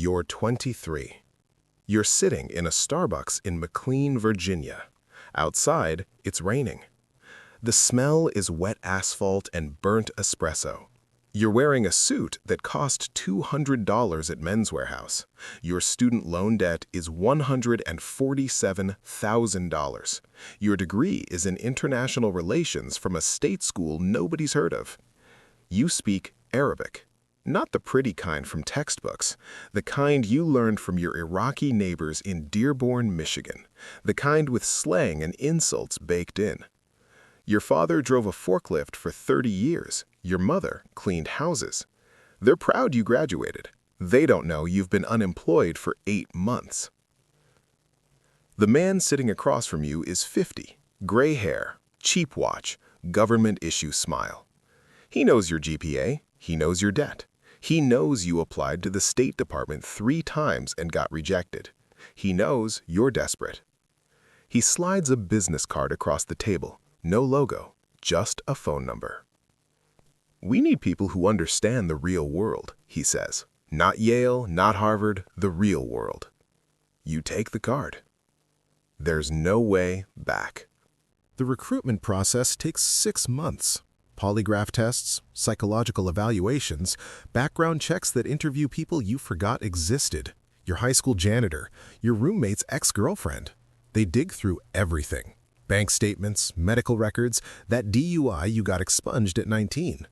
You're 23. You're sitting in a Starbucks in McLean, Virginia. Outside, it's raining. The smell is wet asphalt and burnt espresso. You're wearing a suit that cost $200 at Men's Warehouse. Your student loan debt is $147,000. Your degree is in international relations from a state school nobody's heard of. You speak Arabic. Not the pretty kind from textbooks, the kind you learned from your Iraqi neighbors in Dearborn, Michigan, the kind with slang and insults baked in. Your father drove a forklift for 30 years. Your mother cleaned houses. They're proud you graduated. They don't know you've been unemployed for 8 months. The man sitting across from you is 50, gray hair, cheap watch, government issue smile. He knows your GPA. He knows your debt. He knows you applied to the State Department 3 times and got rejected. He knows you're desperate. He slides a business card across the table. No logo, just a phone number. We need people who understand the real world, he says. Not Yale, not Harvard, the real world. You take the card. There's no way back. The recruitment process takes 6 months. Polygraph tests, psychological evaluations, background checks that interview people you forgot existed, your high school janitor, your roommate's ex-girlfriend. They dig through everything. Bank statements, medical records, that DUI you got expunged at 19.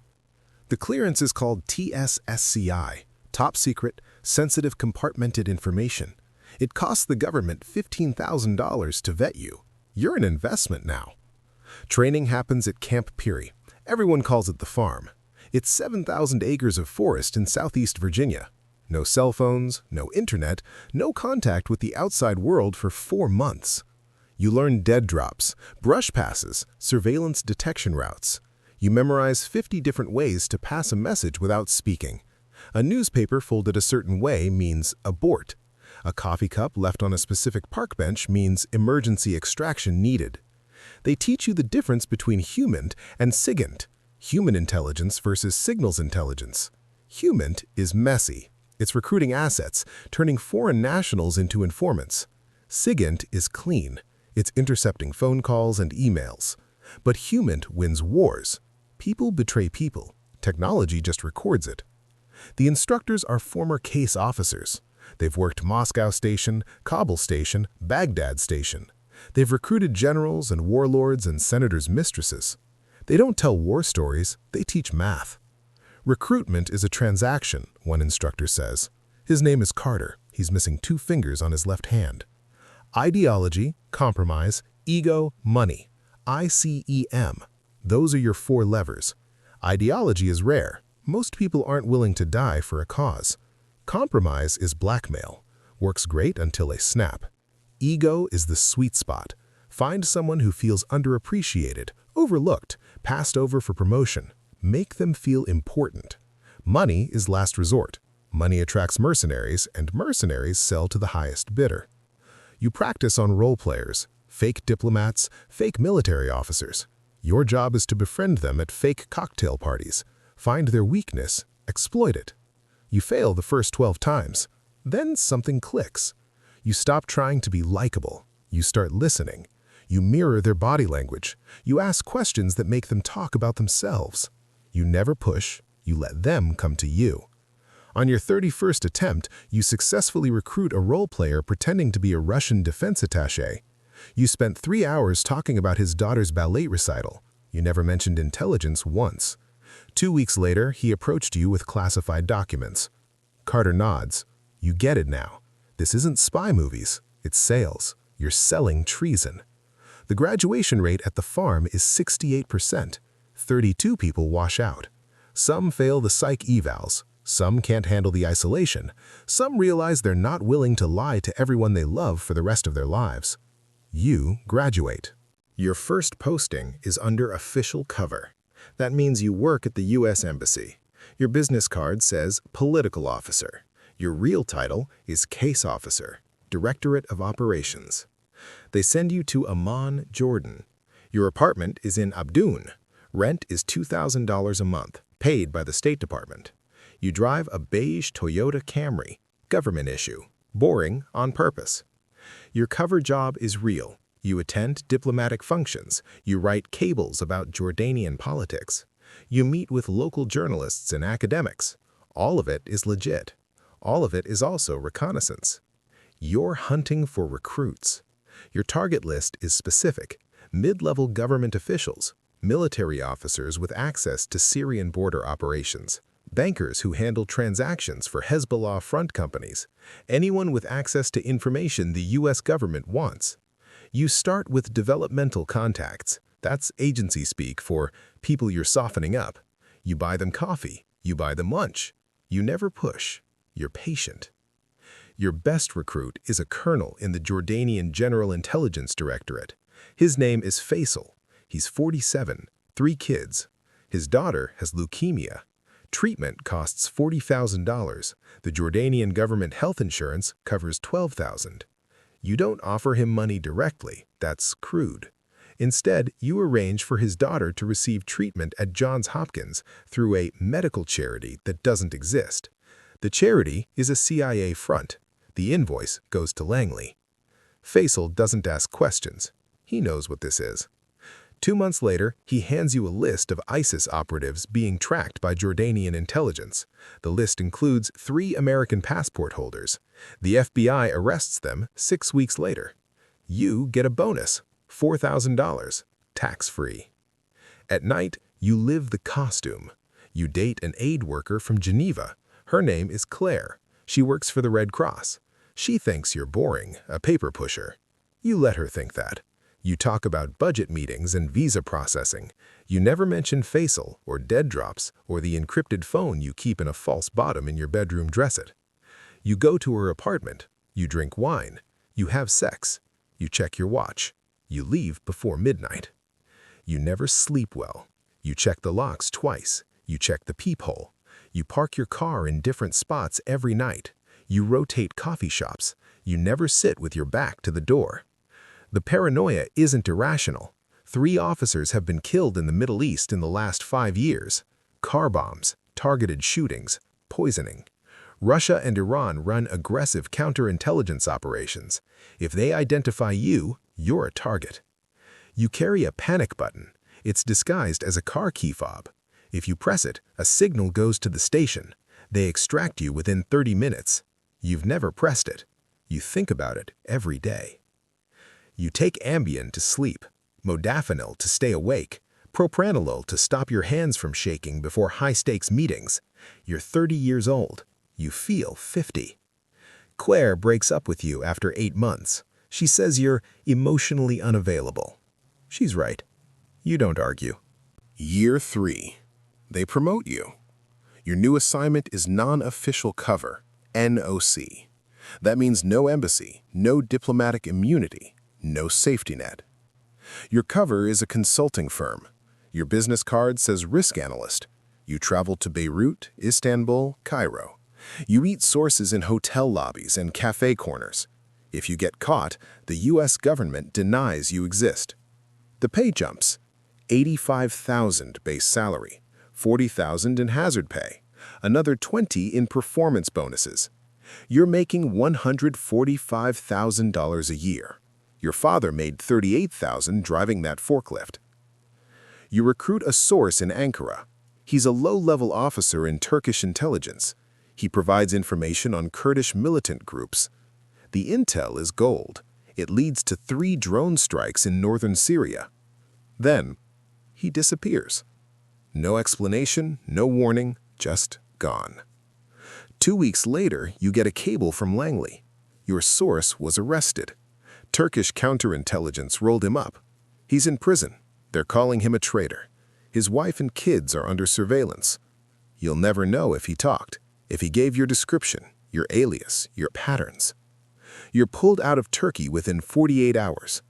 The clearance is called TSSCI, Top Secret, Sensitive Compartmented Information. It costs the government $15,000 to vet you. You're an investment now. Training happens at Camp Peary. Everyone calls it the farm. It's 7,000 acres of forest in southeast Virginia. No cell phones, no internet, no contact with the outside world for 4 months. You learn dead drops, brush passes, surveillance detection routes. You memorize 50 different ways to pass a message without speaking. A newspaper folded a certain way means abort. A coffee cup left on a specific park bench means emergency extraction needed. They teach you the difference between human and SIGINT, human intelligence versus signals intelligence. Human is messy. It's recruiting assets, turning foreign nationals into informants. SIGINT is clean. It's intercepting phone calls and emails. But human wins wars. People betray people. Technology just records it. The instructors are former case officers. They've worked Moscow Station, Kabul Station, Baghdad Station. They've recruited generals and warlords and senators' mistresses. They don't tell war stories, they teach math. Recruitment is a transaction, one instructor says. His name is Carter. He's missing 2 fingers on his left hand. Ideology, compromise, ego, money. ICEM. Those are your 4 levers. Ideology is rare. Most people aren't willing to die for a cause. Compromise is blackmail. Works great until they snap. Ego is the sweet spot. Find someone who feels underappreciated, overlooked, passed over for promotion. Make them feel important. Money is last resort. Money attracts mercenaries, and mercenaries sell to the highest bidder. You practice on role players, fake diplomats, fake military officers. Your job is to befriend them at fake cocktail parties. Find their weakness, exploit it. You fail the first 12 times. Then something clicks. You stop trying to be likable. You start listening. You mirror their body language. You ask questions that make them talk about themselves. You never push. You let them come to you. On your 31st attempt, you successfully recruit a role player pretending to be a Russian defense attaché. You spent 3 hours talking about his daughter's ballet recital. You never mentioned intelligence once. 2 weeks later, he approached you with classified documents. Carter nods. You get it now. This isn't spy movies. It's sales. You're selling treason. The graduation rate at the farm is 68%. 32 people wash out. Some fail the psych evals. Some can't handle the isolation. Some realize they're not willing to lie to everyone they love for the rest of their lives. You graduate. Your first posting is under official cover. That means you work at the U.S. Embassy. Your business card says political officer. Your real title is case officer, Directorate of Operations. They send you to Amman, Jordan. Your apartment is in Abdoun. Rent is $2,000 a month, paid by the State Department. You drive a beige Toyota Camry. Government issue. Boring on purpose. Your cover job is real. You attend diplomatic functions. You write cables about Jordanian politics. You meet with local journalists and academics. All of it is legit. All of it is also reconnaissance. You're hunting for recruits. Your target list is specific. Mid-level government officials, military officers with access to Syrian border operations, bankers who handle transactions for Hezbollah front companies, anyone with access to information the U.S. government wants. You start with developmental contacts. That's agency speak for people you're softening up. You buy them coffee. You buy them lunch. You never push. You're patient. Your best recruit is a colonel in the Jordanian General Intelligence Directorate. His name is Faisal. He's 47, 3 kids. His daughter has leukemia. Treatment costs $40,000. The Jordanian government health insurance covers $12,000. You don't offer him money directly. That's crude. Instead, you arrange for his daughter to receive treatment at Johns Hopkins through a medical charity that doesn't exist. The charity is a CIA front. The invoice goes to Langley. Faisal doesn't ask questions. He knows what this is. 2 months later, he hands you a list of ISIS operatives being tracked by Jordanian intelligence. The list includes 3 American passport holders. The FBI arrests them 6 weeks later. You get a bonus, $4,000, tax-free. At night, you live the costume. You date an aid worker from Geneva. Her name is Claire. She works for the Red Cross. She thinks you're boring, a paper pusher. You let her think that. You talk about budget meetings and visa processing. You never mention Faisal or dead drops or the encrypted phone you keep in a false bottom in your bedroom dresset. You go to her apartment. You drink wine. You have sex. You check your watch. You leave before midnight. You never sleep well. You check the locks twice. You check the peephole. You park your car in different spots every night. You rotate coffee shops. You never sit with your back to the door. The paranoia isn't irrational. 3 officers have been killed in the Middle East in the last 5 years. Car bombs, targeted shootings, poisoning. Russia and Iran run aggressive counterintelligence operations. If they identify you, you're a target. You carry a panic button. It's disguised as a car key fob. If you press it, a signal goes to the station. They extract you within 30 minutes. You've never pressed it. You think about it every day. You take Ambien to sleep, modafinil to stay awake, propranolol to stop your hands from shaking before high-stakes meetings. You're 30 years old. You feel 50. Claire breaks up with you after 8 months. She says you're emotionally unavailable. She's right. You don't argue. Year 3. They promote you. Your new assignment is non-official cover, NOC. That means no embassy, no diplomatic immunity, no safety net. Your cover is a consulting firm. Your business card says risk analyst. You travel to Beirut, Istanbul, Cairo. You eat sources in hotel lobbies and cafe corners. If you get caught, the U.S. government denies you exist. The pay jumps. $85,000 base salary, $40,000 in hazard pay, another $20,000 in performance bonuses. You're making $145,000 a year. Your father made $38,000 driving that forklift. You recruit a source in Ankara. He's a low-level officer in Turkish intelligence. He provides information on Kurdish militant groups. The intel is gold. It leads to 3 drone strikes in northern Syria. Then, he disappears. No explanation, no warning, just gone. 2 weeks later, you get a cable from Langley. Your source was arrested. Turkish counterintelligence rolled him up. He's in prison. They're calling him a traitor. His wife and kids are under surveillance. You'll never know if he talked, if he gave your description, your alias, your patterns. You're pulled out of Turkey within 48 hours.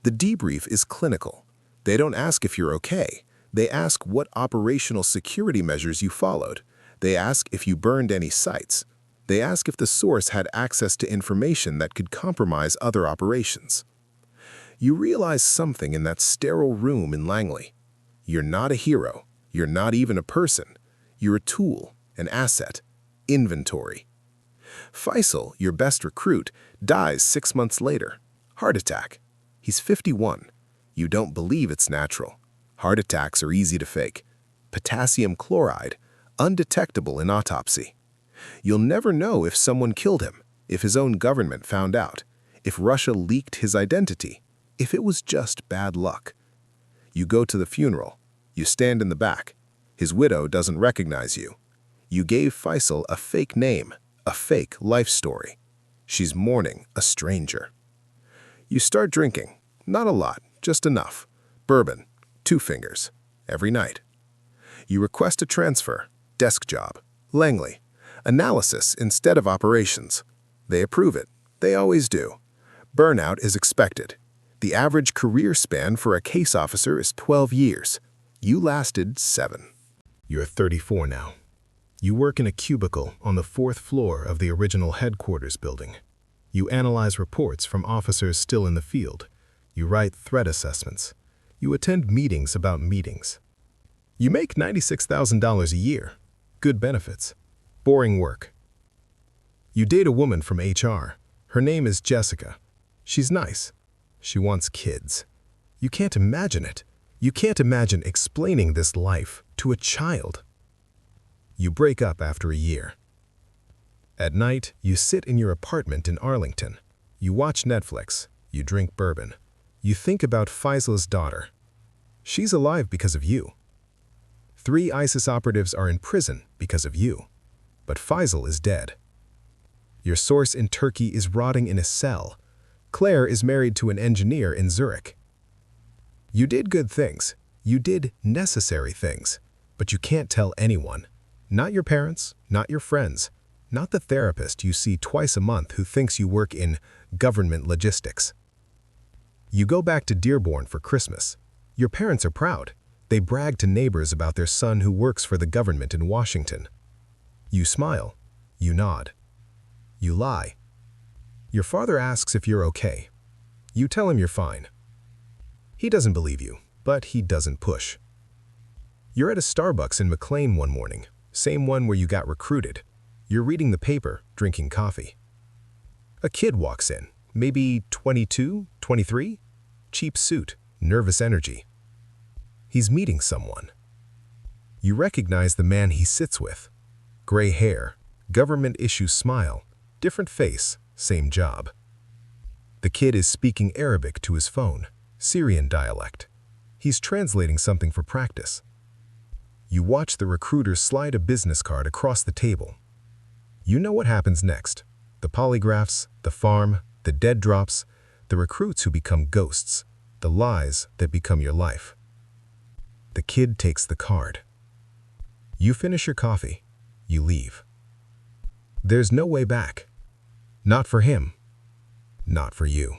The debrief is clinical. They don't ask if you're okay. They ask what operational security measures you followed. They ask if you burned any sites. They ask if the source had access to information that could compromise other operations. You realize something in that sterile room in Langley. You're not a hero. You're not even a person. You're a tool, an asset, inventory. Faisal, your best recruit, dies 6 months later. Heart attack. He's 51. You don't believe it's natural. Heart attacks are easy to fake. Potassium chloride, undetectable in autopsy. You'll never know if someone killed him, if his own government found out, if Russia leaked his identity, if it was just bad luck. You go to the funeral. You stand in the back. His widow doesn't recognize you. You gave Faisal a fake name, a fake life story. She's mourning a stranger. You start drinking. Not a lot, just enough. Bourbon, 2 fingers, every night. You request a transfer, desk job, Langley, analysis instead of operations. They approve it. They always do. Burnout is expected. The average career span for a case officer is 12 years. You lasted 7. You're 34 now. You work in a cubicle on the 4th floor of the original headquarters building. You analyze reports from officers still in the field. You write threat assessments. You attend meetings about meetings. You make $96,000 a year. Good benefits. Boring work. You date a woman from HR. Her name is Jessica. She's nice. She wants kids. You can't imagine it. You can't imagine explaining this life to a child. You break up after a year. At night, you sit in your apartment in Arlington. You watch Netflix. You drink bourbon. You think about Faisal's daughter. She's alive because of you. 3 ISIS operatives are in prison because of you. But Faisal is dead. Your source in Turkey is rotting in a cell. Claire is married to an engineer in Zurich. You did good things. You did necessary things. But you can't tell anyone. Not your parents, not your friends, not the therapist you see twice a month who thinks you work in government logistics. You go back to Dearborn for Christmas. Your parents are proud. They brag to neighbors about their son who works for the government in Washington. You smile. You nod. You lie. Your father asks if you're okay. You tell him you're fine. He doesn't believe you, but he doesn't push. You're at a Starbucks in McLean one morning, same one where you got recruited. You're reading the paper, drinking coffee. A kid walks in, maybe 22, 23, cheap suit, nervous energy. He's meeting someone. You recognize the man he sits with. Gray hair, government-issue smile, different face, same job. The kid is speaking Arabic to his phone, Syrian dialect. He's translating something for practice. You watch the recruiter slide a business card across the table. You know what happens next. The polygraphs, the farm, the dead drops, the recruits who become ghosts, the lies that become your life. The kid takes the card. You finish your coffee. You leave. There's no way back. Not for him. Not for you.